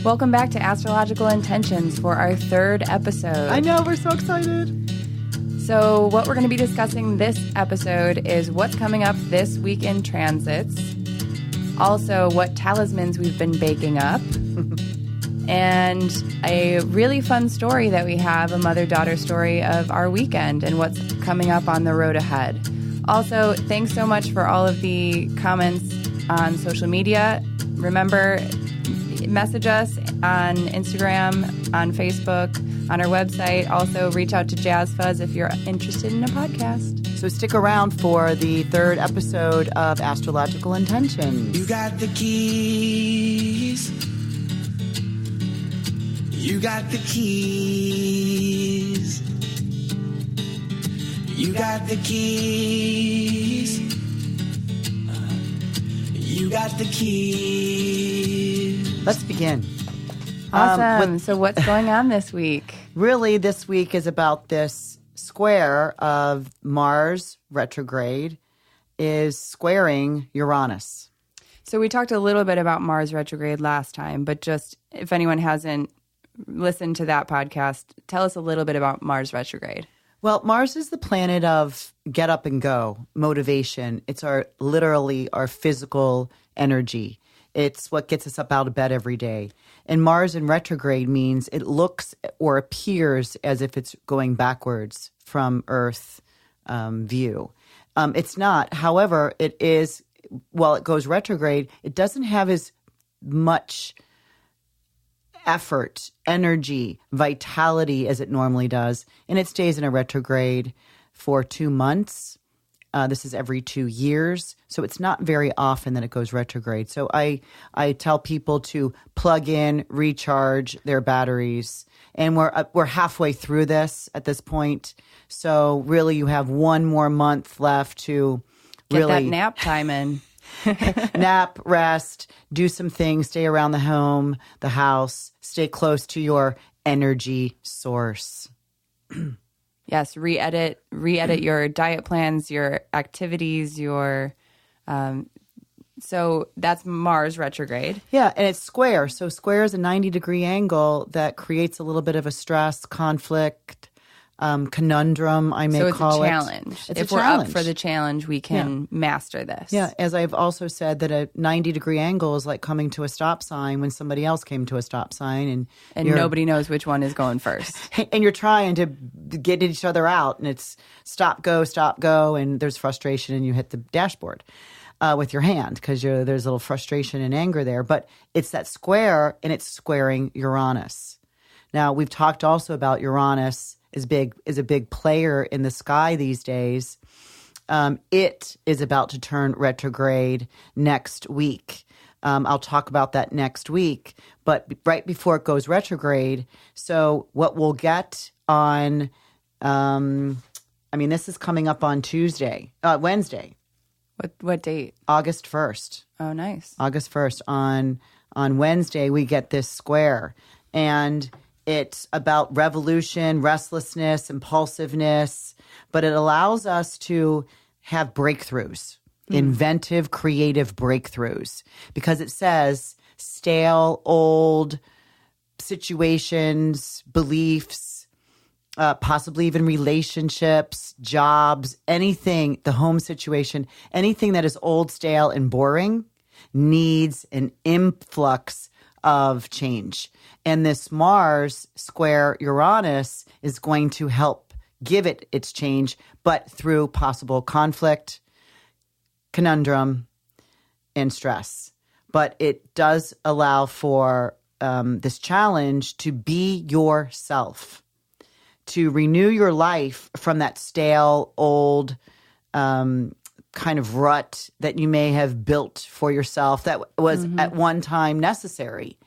Welcome back to Astrological Intentions for our third episode. I know, we're so excited. So what we're going to be discussing this episode is what's coming up this week in transits, also what talismans we've been baking up, and a really fun story that we have, a mother-daughter story of our weekend and what's coming up on the road ahead. Also, thanks so much for all of the comments on social media. Remember, message us on Instagram, on Facebook, on our website. Also, reach out to Jazz Fuzz if you're interested in a podcast. So stick around for the third episode of Astrological Intentions. You got the keys. You got the keys. You got the keys. You got the keys. Let's begin. Awesome. So what's going on this week? Really, this week is about this square of Mars retrograde is squaring Uranus. So we talked a little bit about Mars retrograde last time, but just if anyone hasn't listened to that podcast, tell us a little bit about Mars retrograde. Well, Mars is the planet of get up and go, motivation. It's literally our physical energy. It's what gets us up out of bed every day. And Mars in retrograde means it looks or appears as if it's going backwards from Earth view. It's not. However, it is, while it goes retrograde, it doesn't have as much effort, energy, vitality as it normally does. And it stays in a retrograde for 2 months. This is every 2 years. So it's not very often that it goes retrograde. So I tell people to plug in, recharge their batteries. And we're halfway through this at this point. So really you have 1 more month left to Get really that nap time in. nap, rest, do some things, stay around the home, the house, stay close to your energy source. Yes, re-edit your diet plans, your activities, your so that's Mars retrograde. Yeah, and it's square. So square is a 90-degree angle that creates a little bit of a stress, conflict, conundrum, I may call it. So it's a challenge. It's if a we're challenge. up for the challenge, we can master this. Yeah, as I've also said that a 90-degree angle is like coming to a stop sign when somebody else came to a stop sign. And nobody knows which one is going first. And you're trying to get each other out, and it's stop, go, and there's frustration, and you hit the dashboard with your hand because there's a little frustration and anger there. But it's that square, and it's squaring Uranus. Now, we've talked also about Uranus is a big player in the sky these days. It is about to turn retrograde next week. I'll talk about that next week, but right before it goes retrograde. So what we'll get on, this is coming up on Wednesday. What date? August 1st. Oh, nice. August 1st. On Wednesday, we get this square. And it's about revolution, restlessness, impulsiveness, but it allows us to have breakthroughs, inventive, creative breakthroughs, because it says stale, old situations, beliefs, possibly even relationships, jobs, anything, the home situation, anything that is old, stale, and boring needs an influx of change. And this Mars square Uranus is going to help give it its change, but through possible conflict, conundrum, and stress. But it does allow for this challenge to be yourself, to renew your life from that stale, old kind of rut that you may have built for yourself that was at one time necessary,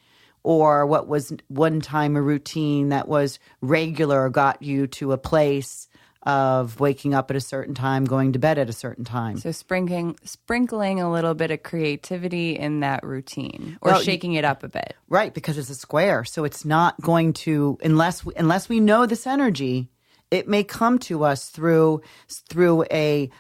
or what was one time a routine that was regular, got you to a place of waking up at a certain time, going to bed at a certain time. So sprinkling a little bit of creativity in that routine, or shaking it up a bit. Right, because it's a square. So it's not going to, unless we know this energy, it may come to us through a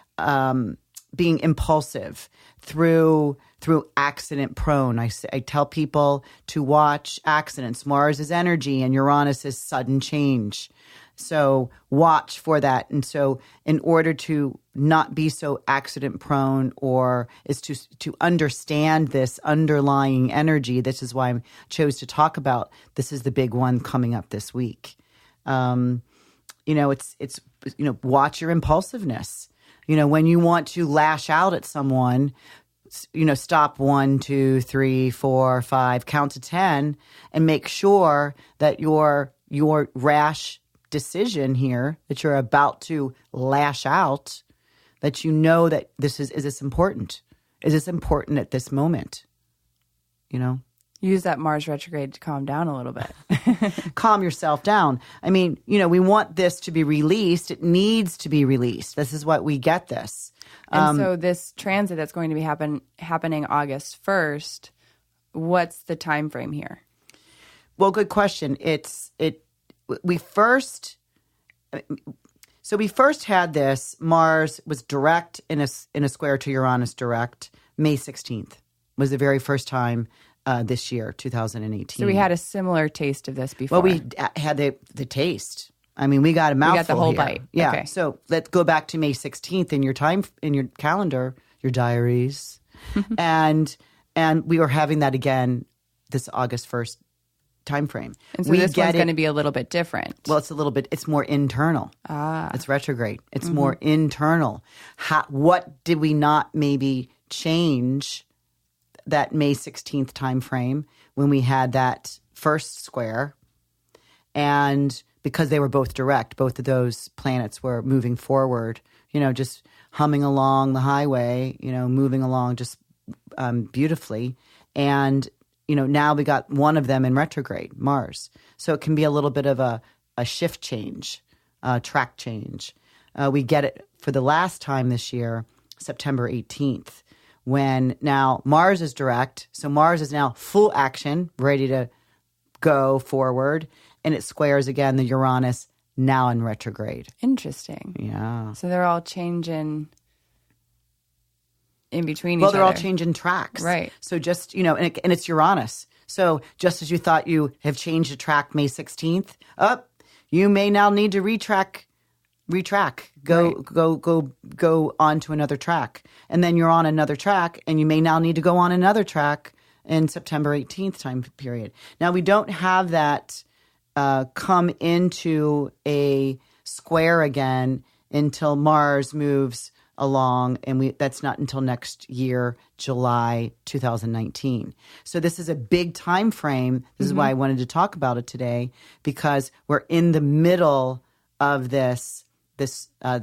being impulsive, through through accident prone. I tell people to watch accidents. Mars is energy and Uranus is sudden change. So watch for that. And so in order to not be so accident prone, or is to understand this underlying energy, this is why I chose to talk about, this is the big one coming up this week. It's watch your impulsiveness. When you want to lash out at someone, stop 1, 2, 3, 4, 5, count to 10, and make sure that your rash decision here, that you're about to lash out, that you know that is this important? Is this important at this moment? Use that Mars retrograde to calm down a little bit. Calm yourself down. I mean, we want this to be released. It needs to be released. This is what we get this. And so this transit that's going to be happening August 1st, what's the time frame here? Well, good question. We first had this. Mars was direct in a square to Uranus direct. May 16th was the very first time this year, 2018. So we had a similar taste of this before. Well, we had the taste. I mean, we got a mouthful. We got the whole here. bite. Yeah. Okay. So let's go back to May 16th in your calendar, your diaries, and we were having that again this August 1st time frame. And so this one's going to be a little bit different. Well, it's more internal. It's retrograde. It's more internal. What did we not maybe change that May 16th time frame when we had that first square? And because they were both direct, both of those planets were moving forward, just humming along the highway, moving along just beautifully. And now we got one of them in retrograde, Mars. So it can be a little bit of a shift change, track change. We get it for the last time this year, September 18th, when now Mars is direct. So Mars is now full action, ready to go forward. And it squares again the Uranus, now in retrograde. Interesting. Yeah. So they're all changing in between each Well, other. they're all changing tracks. Right. So just, and it's Uranus. So just as you thought you have changed a track May 16th, you may now need to retrack. Go on to another track. And then you're on another track, and you may now need to go on another track in September 18th time period. Now, we don't have that come into a square again until Mars moves along, and that's not until next year, July 2019. So this is a big time frame. This is why I wanted to talk about it today, because we're in the middle of the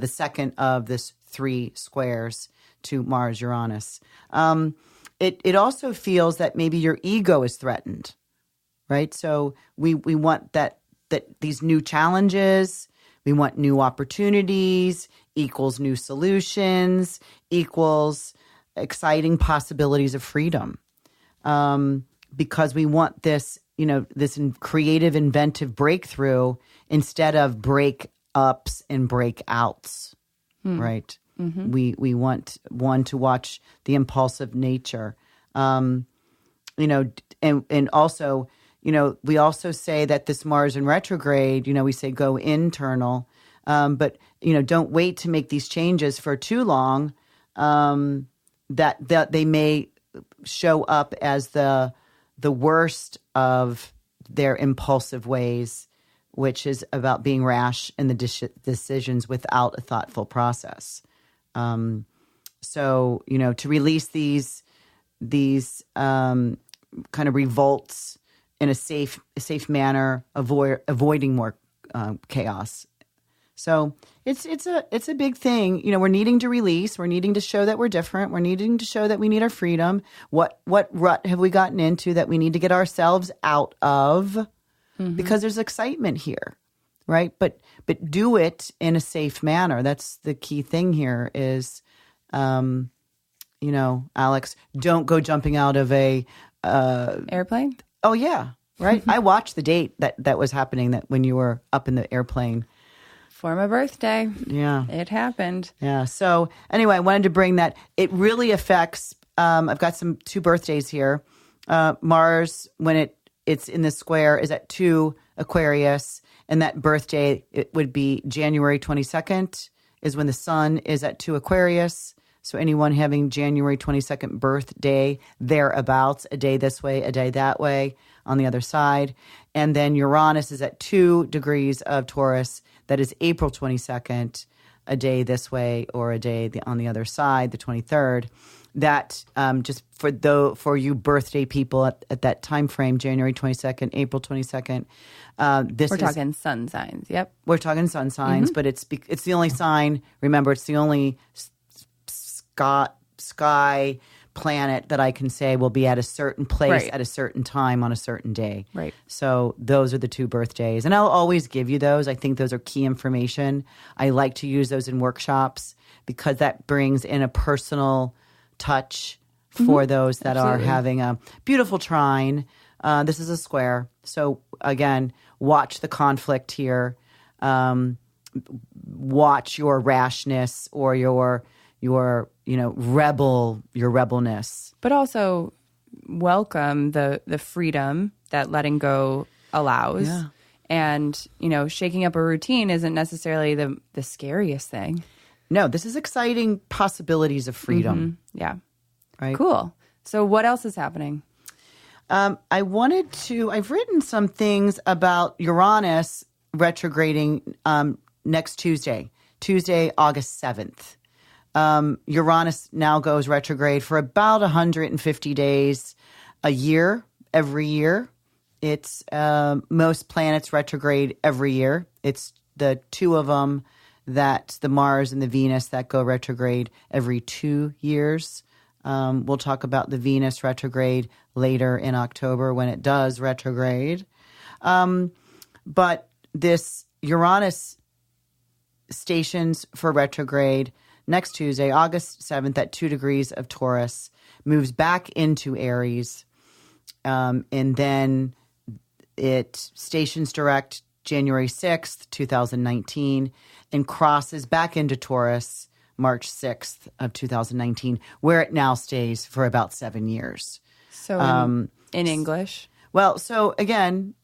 second of this 3 squares to Mars Uranus. It also feels that maybe your ego is threatened, right? So we want that these new challenges, we want new opportunities, equals new solutions, equals exciting possibilities of freedom. Because we want this, this creative, inventive breakthrough instead of breakups and breakouts, right? Mm-hmm. We want one to watch the impulsive nature, and also, we also say that this Mars in retrograde, we say go internal, but don't wait to make these changes for too long. That they may show up as the worst of their impulsive ways, which is about being rash in the decisions without a thoughtful process. So, to release these kind of revolts in a safe manner, avoiding more chaos. So it's a big thing. We're needing to release. We're needing to show that we're different. We're needing to show that we need our freedom. What rut have we gotten into that we need to get ourselves out of? Because there's excitement here, right? But do it in a safe manner. That's the key thing here is, Alex, don't go jumping out of a airplane. Oh yeah, right. I watched the date that was happening, that when you were up in the airplane for my birthday. Yeah, it happened. Yeah. So anyway, I wanted to bring that. It really affects I've got two birthdays here. Mars, when it's in the square, is at 2 Aquarius, and that birthday, it would be January 22nd is when the sun is at 2 Aquarius. So anyone having January 22nd birthday, thereabouts, a day this way, a day that way, on the other side. And then Uranus is at 2 degrees of Taurus. That is April 22nd, a day this way or a day on the other side, the 23rd. That just for you birthday people at that time frame, January 22nd, April 22nd. We're talking sun signs. Yep. We're talking sun signs, but it's the only sign. Remember, it's the only sky planet that I can say will be at a certain place at a certain time on a certain day. Right. So those are the 2 birthdays. And I'll always give you those. I think those are key information. I like to use those in workshops because that brings in a personal touch for those that are having a beautiful trine. This is a square. So again, watch the conflict here. Watch your rashness or your rebelness. But also welcome the freedom that letting go allows. Yeah. And, shaking up a routine isn't necessarily the scariest thing. No, this is exciting possibilities of freedom. Yeah. Right. Cool. So what else is happening? I've written some things about Uranus retrograding next Tuesday, August 7th. Uranus now goes retrograde for about 150 days a year, every year. It's most planets retrograde every year. It's the 2 of them, the Mars and the Venus, that go retrograde every 2 years. We'll talk about the Venus retrograde later in October when it does retrograde. But this Uranus stations for retrograde next Tuesday, August 7th at 2 degrees of Taurus, moves back into Aries. And then it stations direct January 6th, 2019, and crosses back into Taurus March 6th of 2019, where it now stays for about 7 years. So in English? Well, so again,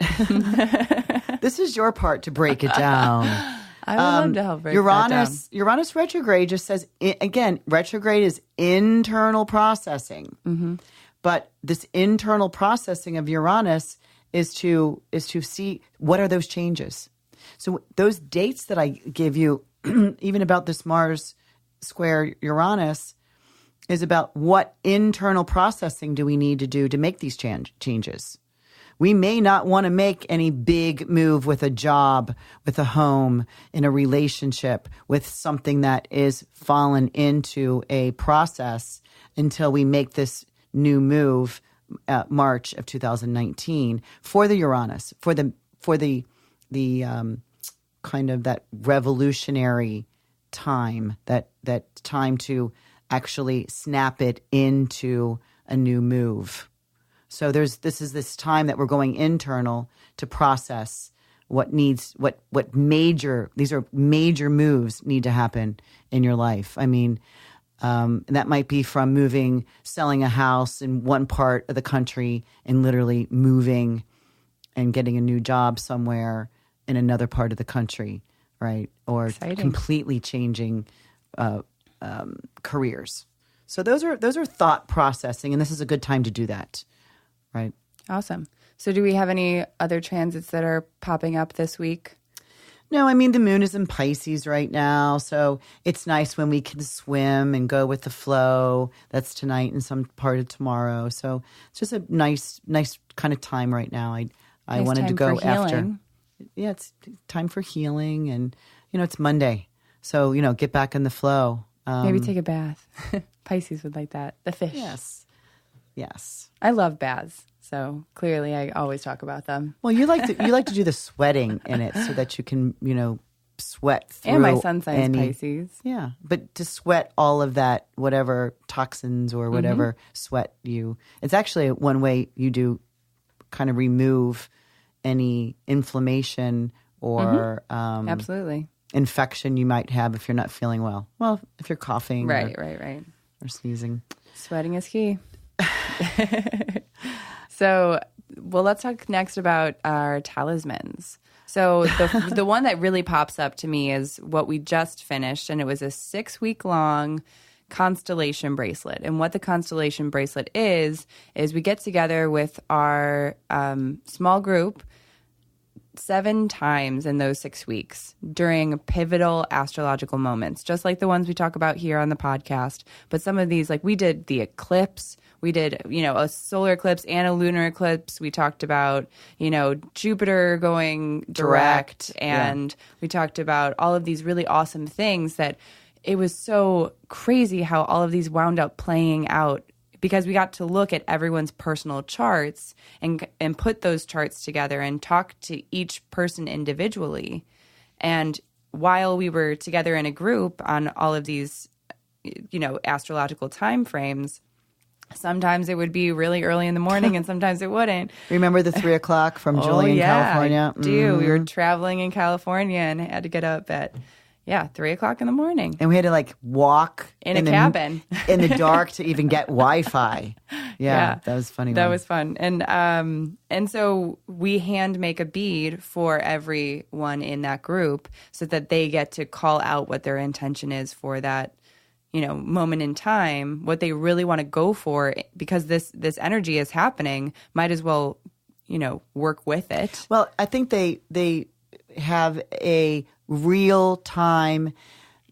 this is your part to break it down. I would love to help break that down. Uranus retrograde just says, again, retrograde is internal processing. Mm-hmm. But this internal processing of Uranus is to see what are those changes. So those dates that I give you, even about this Mars square Uranus, is about what internal processing do we need to do to make these changes. We may not want to make any big move with a job, with a home, in a relationship, with something that is fallen into a process until we make this new move March of 2019 for the Uranus, for the kind of that revolutionary time, that time to actually snap it into a new move. So this is this time that we're going internal to process what major moves need to happen in your life. I mean, that might be from selling a house in one part of the country and literally moving and getting a new job somewhere in another part of the country, right? Or Exciting. Completely changing careers. So those are thought processing, and this is a good time to do that, right? Awesome. So do we have any other transits that are popping up this week? No, I mean, the moon is in Pisces right now, so it's nice when we can swim and go with the flow. That's tonight and some part of tomorrow. So it's just a nice kind of time right now. I Nice wanted to time go for after. healing. Yeah, it's time for healing, and it's Monday, so get back in the flow. Maybe take a bath. Pisces would like that. The fish. Yes. I love baths, so clearly I always talk about them. Well, you like to do the sweating in it so that you can sweat through. And my sun sign's Pisces. Yeah, but to sweat all of that, whatever toxins or whatever sweat you. It's actually one way you do kind of remove any inflammation or Absolutely. infection you might have if you're not feeling well. Well, if you're coughing Right. or sneezing. Sweating is key. So, well, let's talk next about our talismans. So the one that really pops up to me is what we just finished, and it was a 6-week-long constellation bracelet. And what the constellation bracelet is we get together with our small group 7 times in those 6 weeks during pivotal astrological moments, just like the ones we talk about here on the podcast. But some of these, like we did the eclipse, we did, a solar eclipse and a lunar eclipse. We talked about, Jupiter going direct. And we talked about all of these really awesome things that it was so crazy how all of these wound up playing out, because we got to look at everyone's personal charts and put those charts together and talk to each person individually. And while we were together in a group on all of these, astrological time frames, sometimes it would be really early in the morning and sometimes it wouldn't. Remember the 3 o'clock from Julian, California? I do. We were traveling in California and had to get up at 3 o'clock in the morning. And we had to walk in a cabin in the dark to even get Wi-Fi. Yeah, that was funny. That was fun. And so we hand make a bead for everyone in that group so that they get to call out what their intention is for that, moment in time, what they really want to go for, because this energy is happening, might as well, work with it. Well, I think they have a real time.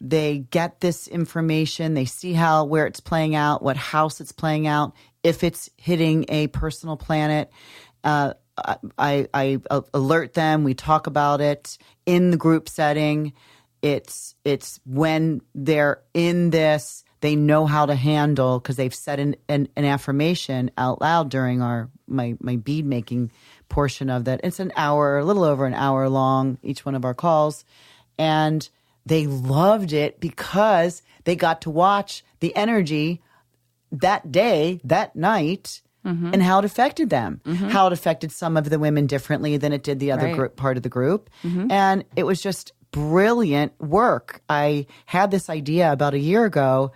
They get this information. They see where it's playing out, what house it's playing out, if it's hitting a personal planet. I alert them. We talk about it in the group setting. It's when they're in this, they know how to handle, because they've said an affirmation out loud during my bead making portion of that. It's an hour, a little over an hour long, each one of our calls. And they loved it because they got to watch the energy that day, that night, and how it affected them, how it affected some of the women differently than it did the other group, part of the group. And it was just brilliant work. I had this idea about a year ago,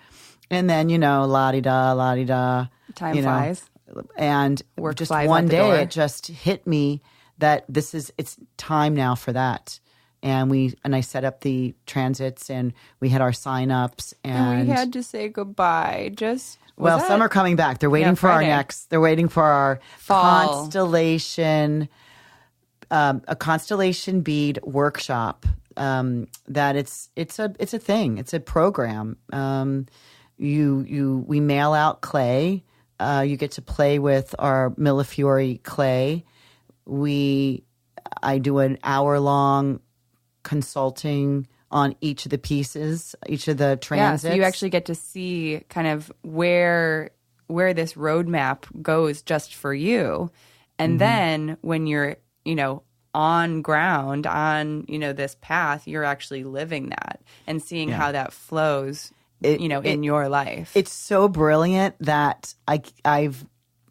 and then, la-di-da. Time flies. And work just flies one out the day door. it just hit me that it's time now for that. And I set up the transits, and we had our sign-ups. And we had to say goodbye. Some are coming back. They're waiting for Friday. they're waiting for our Fall. constellation, a constellation bead workshop. That it's a thing. It's a program. We mail out clay. You get to play with our Millefiori clay. I do an hour-long consulting on each of the pieces, each of the transits. Yeah, so you actually get to see kind of where this roadmap goes just for you. And then when you're, on ground, on, this path, you're actually living that and seeing how that flows, in your life. It's so brilliant that I've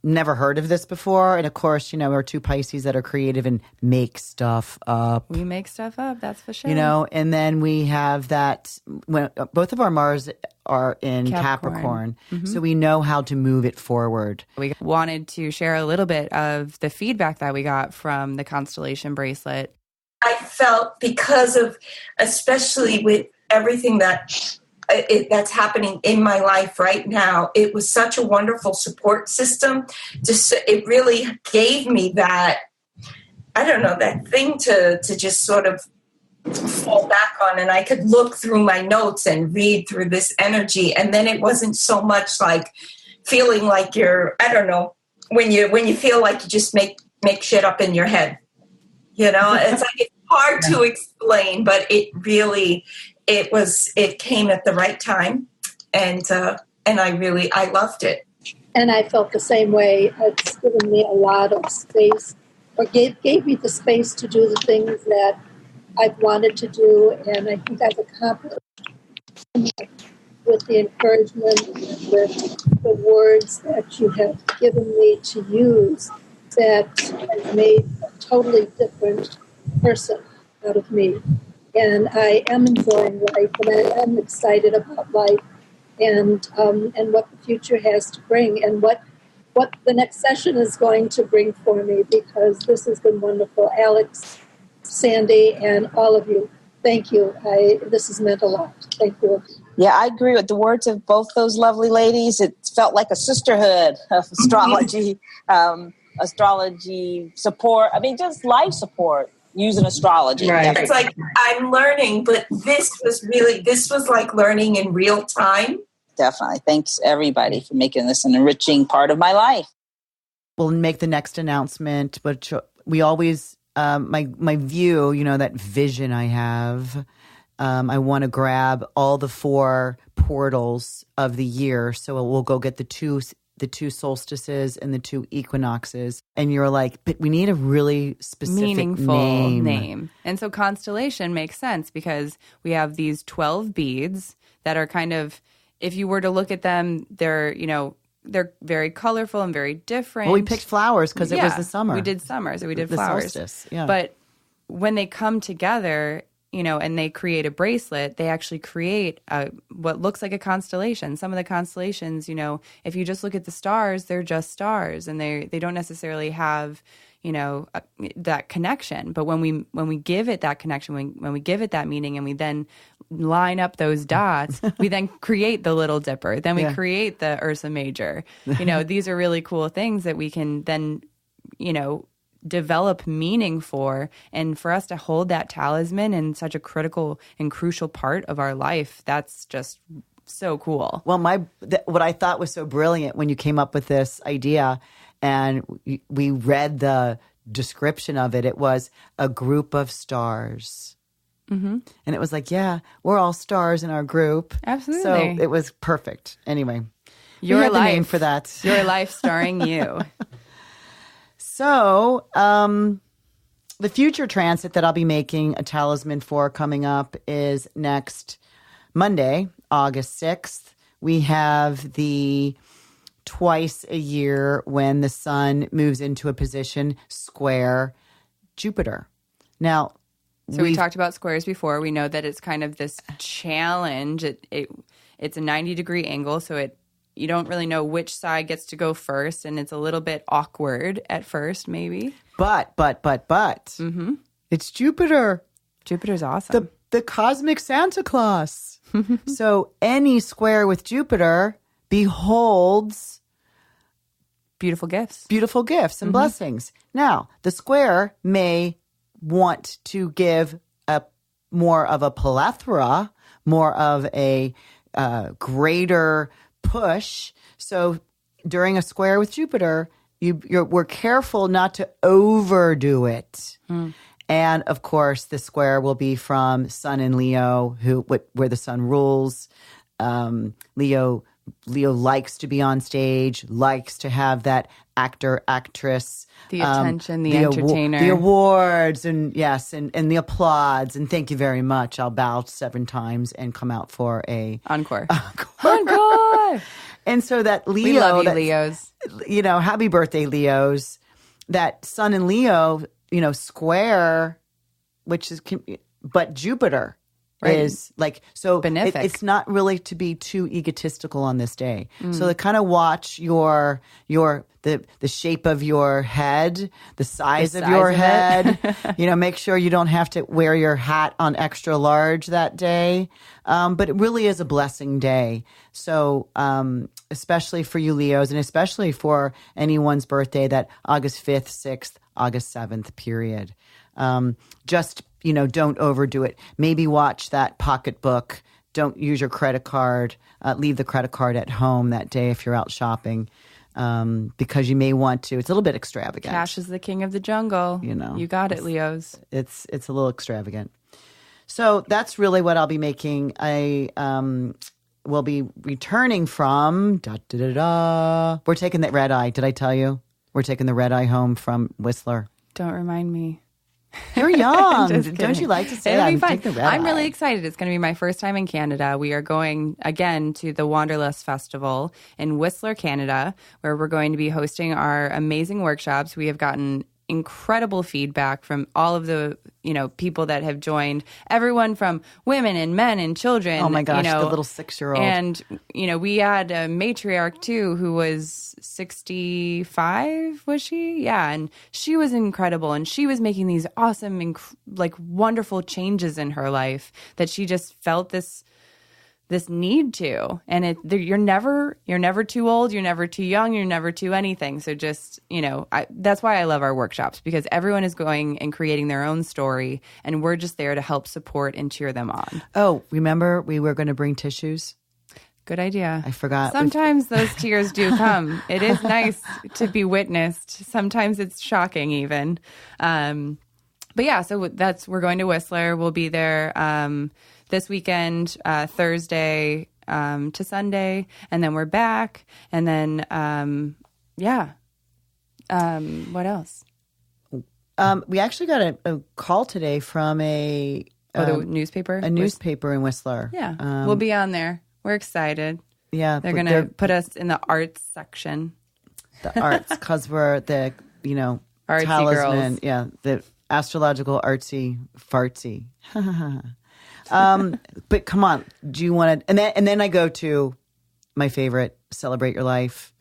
never heard of this before. And of course, we're 2 Pisces that are creative and make stuff up. We make stuff up, that's for sure. And then we have that, when both of our Mars are in Capricorn. So we know how to move it forward. We wanted to share a little bit of the feedback that we got from the constellation bracelet. I felt, because of, especially with everything that's happening in my life right now, it was such a wonderful support system. It really gave me that, that thing to just sort of fall back on, and I could look through my notes and read through this energy. And then it wasn't so much like feeling like you're, when you feel like you just make shit up in your head. It's like, it's hard to explain, but it really, it came at the right time, and I loved it. And I felt the same way. It's given me a lot of space, or gave me the space to do the things that I've wanted to do, and I think I've accomplished with the encouragement, with the words that you have given me to use, that has made a totally different person out of me. And I am enjoying life, and I am excited about life. and what the future has to bring, and what the next session is going to bring for me, because this has been wonderful. Alex, Sandy, and all of you, thank you. This has meant a lot. Thank you. Yeah, I agree with the words of both those lovely ladies. It felt like a sisterhood of astrology, astrology support. I mean, just life support using astrology. Right. It's like I'm learning, but this was like learning in real time. Definitely. Thanks, everybody, for making this an enriching part of my life. We'll make the next announcement, but we always, my view, that vision I have, I want to grab all the 4 portals of the year. So we'll go get the two solstices and the 2 equinoxes. And you're like, but we need a really specific meaningful name. And so constellation makes sense because we have these 12 beads that are kind of, if you were to look at them, they're very colorful and very different. Well, we picked flowers because it was the summer. We did summer, so we did the flowers. Solstice, yeah. But when they come together, and they create a bracelet, they actually create what looks like a constellation. Some of the constellations, if you just look at the stars, they're just stars, and they don't necessarily have, that connection. But when we give it that connection, when we give it that meaning, and we then line up those dots, we then create the Little Dipper. Then we create the Ursa Major. These are really cool things that we can then, develop meaning for, and for us to hold that talisman in such a critical and crucial part of our life, that's just so cool. Well, what I thought was so brilliant when you came up with this idea and we read the description of it, it was a group of stars. Mm-hmm. And it was like, yeah, we're all stars in our group. Absolutely. So it was perfect. Anyway, your life, the name for that. Your life starring you. So, the future transit that I'll be making a talisman for coming up is next Monday, August 6th. We have the twice a year when the sun moves into a position square Jupiter. Now, so we talked about squares before. We know that it's kind of this challenge. It's a 90-degree angle, so you don't really know which side gets to go first, and it's a little bit awkward at first, maybe. But, mm-hmm. It's Jupiter. Jupiter's awesome. The cosmic Santa Claus. So any square with Jupiter beholds beautiful gifts and mm-hmm. blessings. Now, the square may want to give more of a plethora, more of a greater push. So during a square with Jupiter, we're careful not to overdo it. And of course, the square will be from Sun in Leo, where the sun rules. Leo likes to be on stage, likes to have that actor, actress, the attention, the entertainer, the awards, and yes, and the applause. And thank you very much. I'll bow 7 times and come out for a encore. Encore. And so that Leo, we love you, Leos. Happy birthday, Leos. That Sun in Leo, square, but Jupiter. Right. Is like, so it's not really to be too egotistical on this day. So to kind of watch the shape of your head, the size of your head, make sure you don't have to wear your hat on extra large that day. But it really is a blessing day. So, especially for you Leos, and especially for anyone's birthday, that August 5th, 6th, August 7th period. Just don't overdo it. Maybe watch that pocketbook. Don't use your credit card. Leave the credit card at home that day if you're out shopping, because you may want to. It's a little bit extravagant. Cash is the king of the jungle. You got it, Leos. It's a little extravagant. So that's really what I'll be making. I will be returning from We're taking the red eye. Did I tell you? We're taking the red eye home from Whistler. Don't remind me. You're young. Don't you like to say that? It'll be fun. I'm really excited. It's going to be my first time in Canada. We are going again to the Wanderlust Festival in Whistler, Canada, where we're going to be hosting our amazing workshops. We have gotten incredible feedback from all of the, people that have joined, everyone from women and men and children. Oh my gosh, the little 6-year-old. And, we had a matriarch too who was 65, was she? Yeah. And she was incredible. And she was making these awesome, wonderful changes in her life that she just felt this need to. And you're never too old, you're never too young, you're never too anything. So just, that's why I love our workshops, because everyone is going and creating their own story, and we're just there to help support and cheer them on. Oh, remember we were going to bring tissues? Good idea. I forgot. Sometimes those tears do come. It is nice to be witnessed. Sometimes it's shocking even. But yeah, so we're going to Whistler. We'll be there this weekend, Thursday to Sunday, and then we're back. And then, what else? We actually got a call today from the newspaper? A newspaper in Whistler. Yeah, we'll be on there. We're excited. Yeah. They're going to put us in the arts section. The arts, because we're the, artsy talisman. girls. Yeah, the astrological artsy fartsy. But come on, do you want to? And then I go to my favorite, Celebrate Your Life,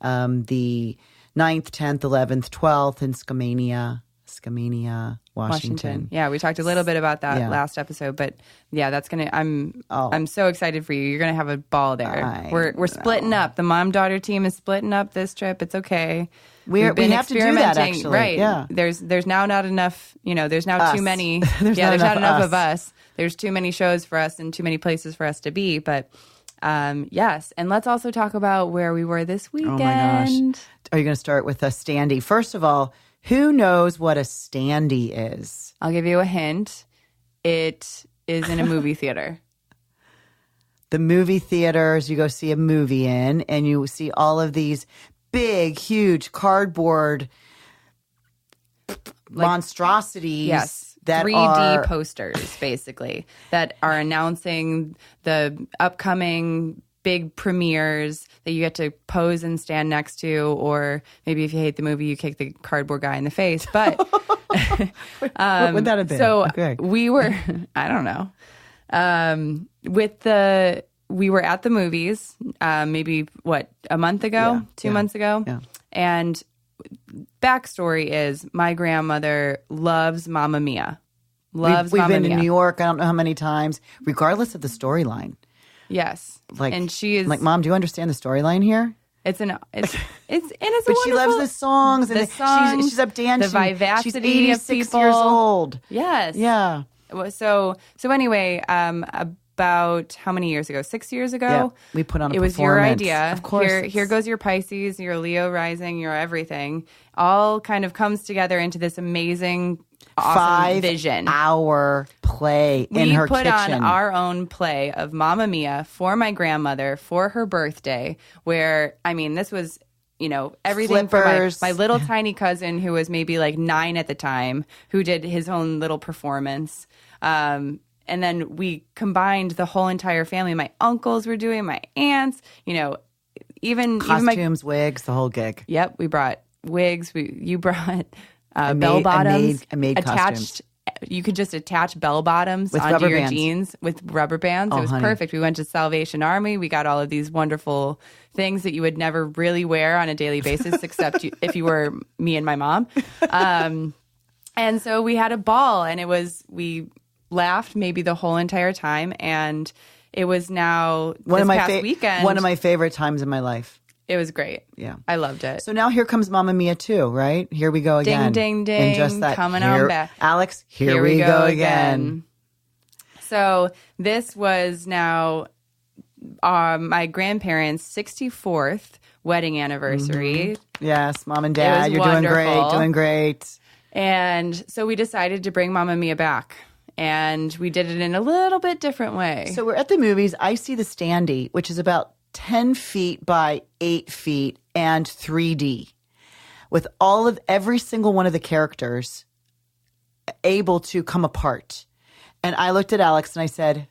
the 9th, 10th, 11th, 12th in Skamania, Washington. Yeah, we talked a little bit about that last episode, but yeah, that's gonna. I'm so excited for you. You're gonna have a ball there. We're splitting up. The mom-daughter team is splitting up this trip. It's okay. We have to do that, actually. Right. Yeah. There's now not enough, there's now us. Too many. There's there's not enough us. of us. There's too many shows for us and too many places for us to be. But yes. And let's also talk about where we were this weekend. Oh my gosh. Are you going to start with a standee? First of all, who knows what a standee is? I'll give you a hint. It is in a movie theater. The movie theaters you go see a movie in, and you see all of these big, huge cardboard monstrosities. Yes. That 3D posters, basically, that are announcing the upcoming big premieres that you get to pose and stand next to, or maybe if you hate the movie, you kick the cardboard guy in the face. But what would that have been? So okay. We were, I don't know, we were at the movies, maybe a month ago, 2 months ago, and backstory is my grandmother loves Mamma Mia. We've been to New York, I don't know how many times, regardless of the storyline. Yes. And she is like, Mom, do you understand the storyline here? It's but she loves the songs. And she's up dancing. The vivacity she's 86 of people. years old. Yes. Yeah. So anyway, about how many years ago? 6 years ago? Yeah, we put on a performance. It was your idea. Of course. Here goes your Pisces, your Leo rising, your everything. All kind of comes together into this amazing, awesome vision. 5-hour play in her kitchen. We put on our own play of Mamma Mia for my grandmother for her birthday, where, this was, everything Flippers. For my little tiny cousin who was maybe like 9 at the time, who did his own little performance. And then we combined the whole entire family. My uncles were doing, my aunts, even costumes, wigs, the whole gig. Yep, we brought wigs. You brought bell bottoms. I made costumes. You could just attach bell bottoms with onto your bands. jeans with rubber bands. Oh, it was perfect. We went to Salvation Army. We got all of these wonderful things that you would never really wear on a daily basis, except if you were me and my mom. And so we had a ball, and we laughed maybe the whole entire time, and it was now past weekend. One of my favorite times in my life. It was great. Yeah. I loved it. So now here comes Mamma Mia 2, right? Here we go again. Ding, ding, ding. And just that, coming on back. Alex, here we go again. So this was now my grandparents' 64th wedding anniversary. Mm-hmm. Yes, Mom and Dad, you're doing great. And so we decided to bring Mamma Mia back. And we did it in a little bit different way. So we're at the movies. I see the standee, which is about 10 feet by 8 feet and 3D, with every single one of the characters able to come apart. And I looked at Alex and I said,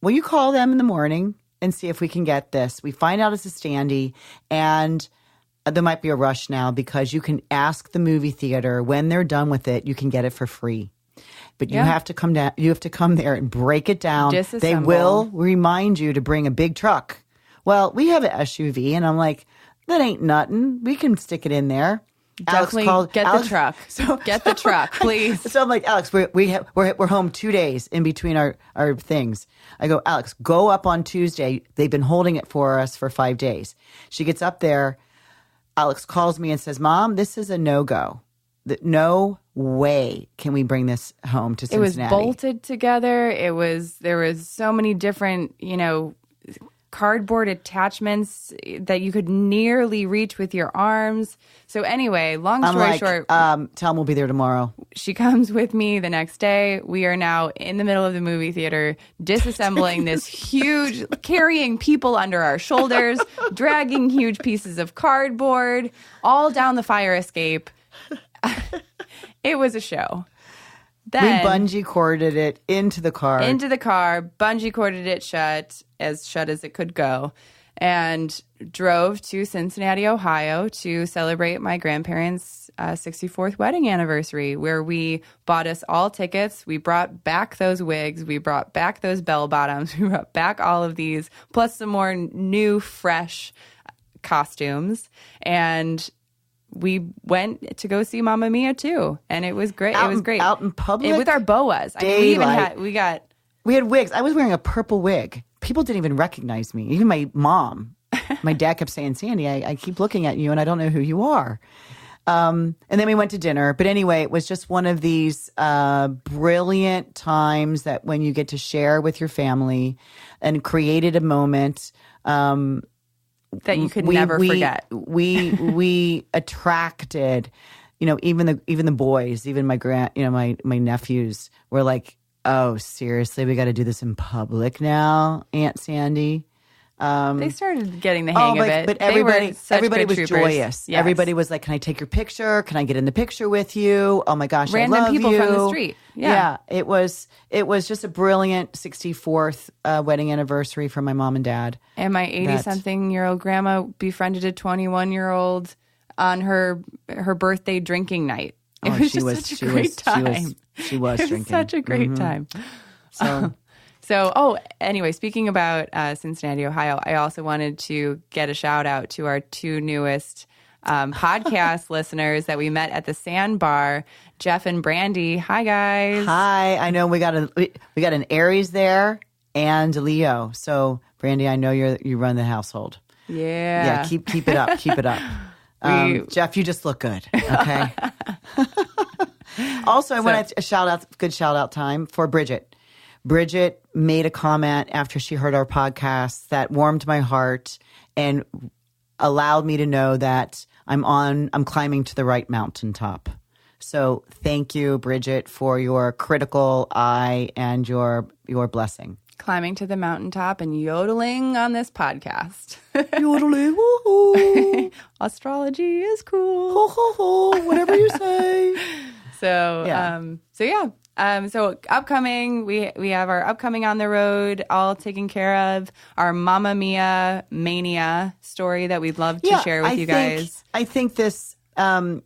will you call them in the morning and see if we can get this? We find out it's a standee, and there might be a rush now because you can ask the movie theater when they're done with it, you can get it for free. But you have to come down. You have to come there and break it down. Disassemble. They will remind you to bring a big truck. Well, we have an SUV, and I'm like, that ain't nothing. We can stick it in there. Definitely the truck. So get the truck, please. So I'm like, Alex, we're home 2 days in between our things. I go, Alex, go up on Tuesday. They've been holding it for us for 5 days. She gets up there. Alex calls me and says, Mom, this is a no-go. No way can we bring this home to Cincinnati. It was bolted together. There was so many different, cardboard attachments that you could nearly reach with your arms. So anyway, long story short, tell them we'll be there tomorrow. She comes with me the next day. We are now in the middle of the movie theater, disassembling this huge, carrying people under our shoulders, dragging huge pieces of cardboard, all down the fire escape. It was a show. Then, we bungee corded it into the car. Bungee corded it shut as it could go, and drove to Cincinnati, Ohio to celebrate my grandparents' 64th wedding anniversary, where we bought us all tickets. We brought back those wigs. We brought back those bell bottoms. We brought back all of these, plus some more new, fresh costumes. And we went to go see Mamma Mia too, and it was great. It was great out in public with our boas. I mean, we had wigs. I was wearing a purple wig. People didn't even recognize me. Even my mom. My dad kept saying, "Sandy, I keep looking at you, and I don't know who you are." And then we went to dinner. But anyway, it was just one of these brilliant times that when you get to share with your family, and created a moment. That you could never forget. We attracted, even the boys, even my nephews were like, oh, seriously, we got to do this in public now, Aunt Sandy. They started getting the hang of it. But everybody was troopers. joyous. Yes. Everybody was like, can I take your picture? Can I get in the picture with you? Oh my gosh, Random I love people you. from the street. Yeah. It was just a brilliant 64th wedding anniversary for my mom and dad. And my 80-something-year-old grandma befriended a 21-year-old on her birthday drinking night. It was just such a great time. She was drinking. Such a great time. Anyway, speaking about Cincinnati, Ohio, I also wanted to get a shout out to our two newest podcast listeners that we met at the Sandbar, Jeff and Brandy. Hi, guys. Hi. I know we got an Aries there and a Leo. So, Brandy, I know you run the household. Yeah. Keep it up. Keep it up. Jeff, you just look good. Okay. Also, I want to good shout out time for Bridget. Bridget made a comment after she heard our podcast that warmed my heart and allowed me to know that I'm climbing to the right mountaintop. So thank you, Bridget, for your critical eye and your blessing. Climbing to the mountaintop and yodeling on this podcast. Yodeling, woohoo. Astrology is cool. Ho, ho, ho, whatever you say. So upcoming, we have our upcoming on the road all taken care of. Our Mamma Mia mania story that we'd love to share with you guys. I think this it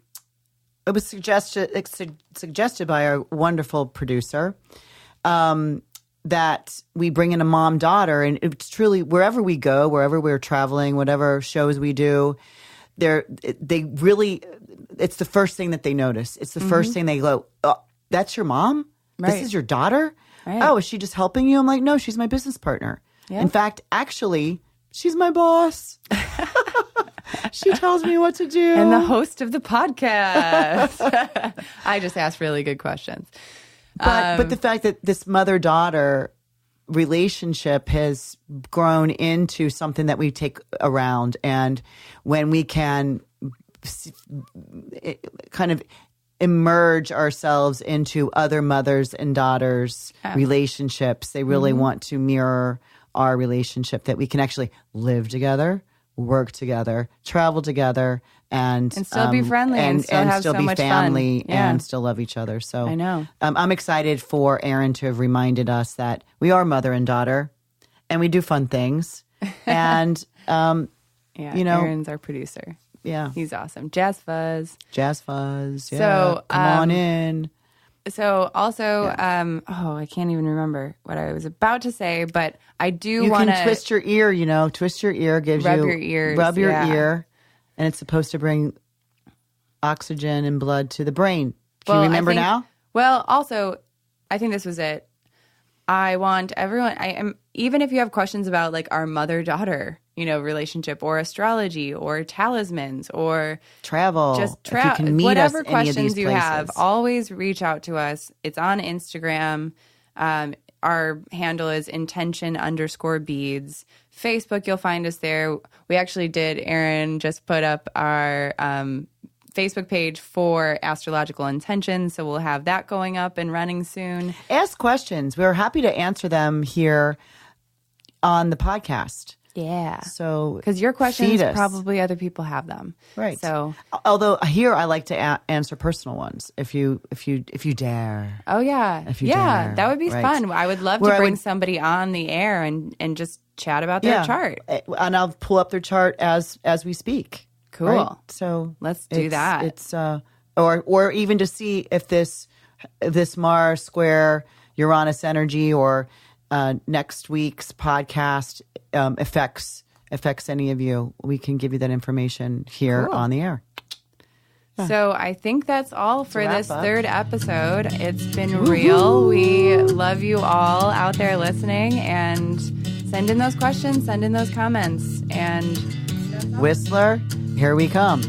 was suggested by our wonderful producer that we bring in a mom-daughter, and it's truly wherever we go, wherever we're traveling, whatever shows we do, they really, it's the first thing that they notice. It's the first thing they go, oh, that's your mom? Right. This is your daughter? Right. Oh, is she just helping you? I'm like, no, she's my business partner. Yeah. In fact, actually, she's my boss. She tells me what to do. And the host of the podcast. I just asked really good questions. But the fact that this mother-daughter relationship has grown into something that we take around, and when we can kind of emerge ourselves into other mothers and daughters relationships, they really want to mirror our relationship, that we can actually live together, work together, travel together, and still be friendly and still have still so be much family fun. Yeah. and still love each other. So I know. I'm excited for Erin to have reminded us that we are mother and daughter, and we do fun things. And Erin's our producer. Yeah. He's awesome. Jazz Fuzz. Jazz Fuzz. Yeah. So, come on in. So also, I can't even remember what I was about to say, but I do You want to can twist your ear, twist your ear gives rub you your ears. rub your yeah. ear, and it's supposed to bring oxygen and blood to the brain. Can Well, you remember I think- now? Well, also, I think this was it. I want everyone, even if you have questions about like our mother-daughter, relationship or astrology or talismans or Travel. just if you can meet whatever us any of questions these you have, places. always reach out to us. It's on Instagram. Our handle is intention_beads. Facebook, you'll find us there. We actually did, Aaron just put up our Facebook page for Astrological Intention, so we'll have that going up and running soon. Ask questions. We're happy to answer them here on the podcast. Yeah. So Because your questions, feed us. probably other people have them. Right. So, although here I like to answer personal ones if you dare. oh yeah. If you yeah, dare. that would be Right. fun. I would love Where to I bring would- somebody on the air and just chat about their chart. And I'll pull up their chart as we speak. Cool. Right? So Let's do that. It's or even to see if this Mars square Uranus energy or next week's podcast affects any of you. We can give you that information here Cool. on the air. So I think that's all for wrap this up. third episode. It's been real. We love you all out there listening, and send in those questions, send in those comments, and Whistler, here we come.